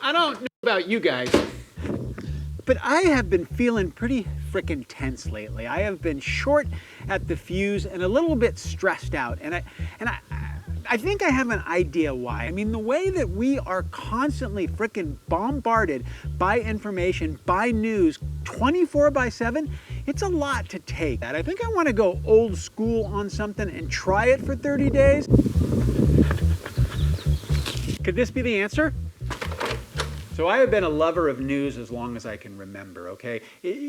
I don't know about you guys, but I have been feeling pretty frickin' tense lately. I have been short at the fuse and a little bit stressed out. I think I have an idea why. I mean, the way that we are constantly frickin' bombarded by information, by news, 24/7, it's a lot to take. I think I want to go old school on something and try it for 30 days. Could this be the answer? So I have been a lover of news as long as I can remember, okay?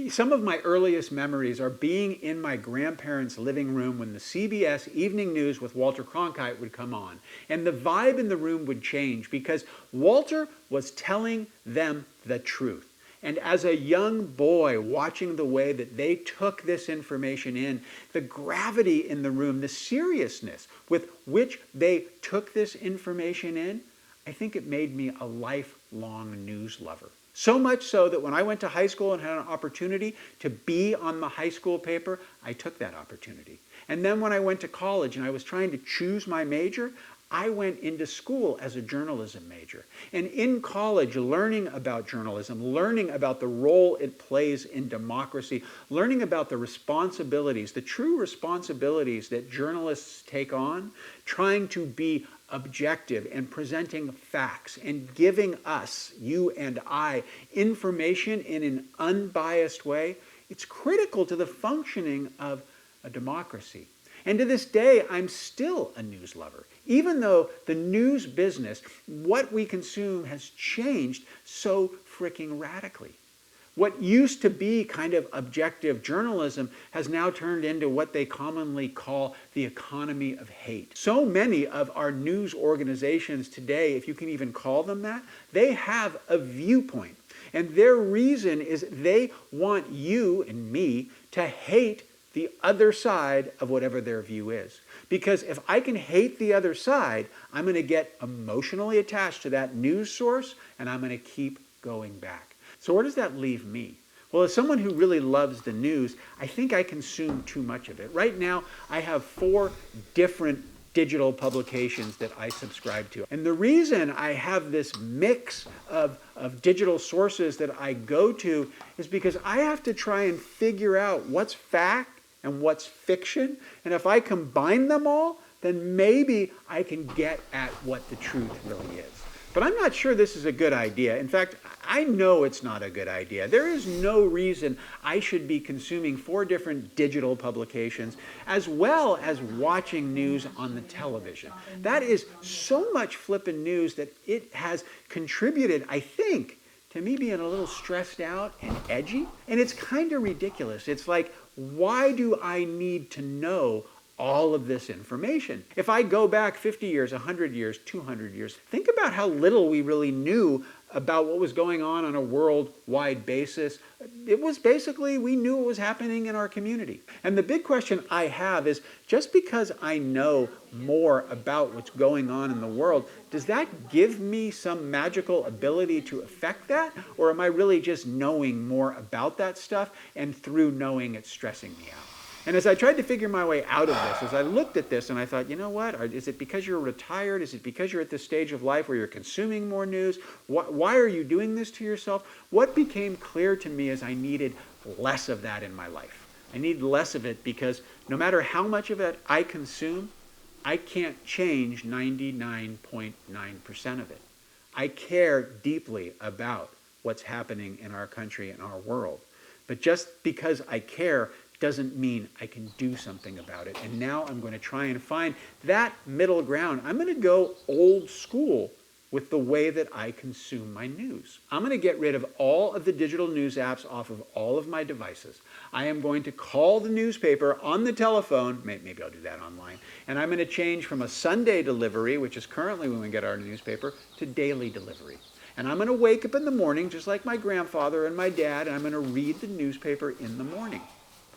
Some of my earliest memories are being in my grandparents' living room when the CBS Evening News with Walter Cronkite would come on. And the vibe in the room would change because Walter was telling them the truth. And as a young boy watching the way that they took this information in, the gravity in the room, the seriousness with which they took this information in, I think it made me a lifelong news lover. So much so that when I went to high school and had an opportunity to be on the high school paper, I took that opportunity. And then when I went to college and I was trying to choose my major, I went into school as a journalism major. And in college, learning about journalism, learning about the role it plays in democracy, learning about the responsibilities, the true responsibilities that journalists take on, trying to be objective and presenting facts and giving us, you and I, information in an unbiased way, it's critical to the functioning of a democracy. And to this day, I'm still a news lover. Even though the news business, what we consume, has changed so freaking radically. What used to be kind of objective journalism has now turned into what they commonly call the economy of hate. So many of our news organizations today, if you can even call them that, they have a viewpoint. And their reason is they want you and me to hate the other side of whatever their view is. Because if I can hate the other side, I'm going to get emotionally attached to that news source and I'm going to keep going back. So where does that leave me? Well, as someone who really loves the news, I think I consume too much of it. Right now, I have 4 different digital publications that I subscribe to. And the reason I have this mix of digital sources that I go to is because I have to try and figure out what's fact and what's fiction. And if I combine them all, then maybe I can get at what the truth really is. But I'm not sure this is a good idea. In fact, I know it's not a good idea. There is no reason I should be consuming 4 different digital publications as well as watching news on the television. That is so much flippin' news that it has contributed, I think, to me being a little stressed out and edgy. And it's kind of ridiculous. It's like, why do I need to know all of this information? If I go back 50 years, 100 years, 200 years, think about how little we really knew about what was going on a worldwide basis. It was basically, we knew what was happening in our community. And the big question I have is, just because I know more about what's going on in the world, does that give me some magical ability to affect that? Or am I really just knowing more about that stuff, and through knowing it's stressing me out? And as I tried to figure my way out of this, as I looked at this and I thought, you know what, is it because you're retired? Is it because you're at this stage of life where you're consuming more news? Why are you doing this to yourself? What became clear to me is I needed less of that in my life. I need less of it because no matter how much of it I consume, I can't change 99.9% of it. I care deeply about what's happening in our country and our world. But just because I care doesn't mean I can do something about it. And now I'm going to try and find that middle ground. I'm going to go old school with the way that I consume my news. I'm going to get rid of all of the digital news apps off of all of my devices. I am going to call the newspaper on the telephone, maybe I'll do that online, and I'm going to change from a Sunday delivery, which is currently when we get our newspaper, to daily delivery. And I'm going to wake up in the morning, just like my grandfather and my dad, and I'm going to read the newspaper in the morning.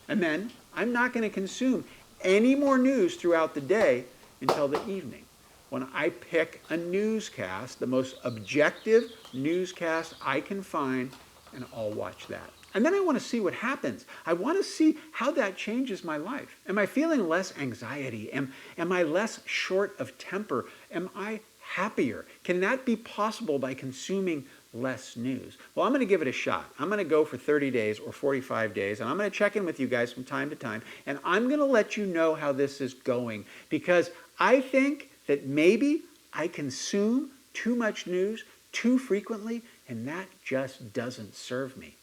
And then I'm not going to consume any more news throughout the day until the evening, when I pick a newscast, the most objective newscast I can find, and I'll watch that. And then I want to see what happens. I want to see how that changes my life. Am I feeling less anxiety? Am I less short of temper? Am I happier? Can that be possible by consuming less news? Well, I'm going to give it a shot. I'm going to go for 30 days or 45 days, and I'm going to check in with you guys from time to time, and I'm going to let you know how this is going, because I think that maybe I consume too much news too frequently, and that just doesn't serve me.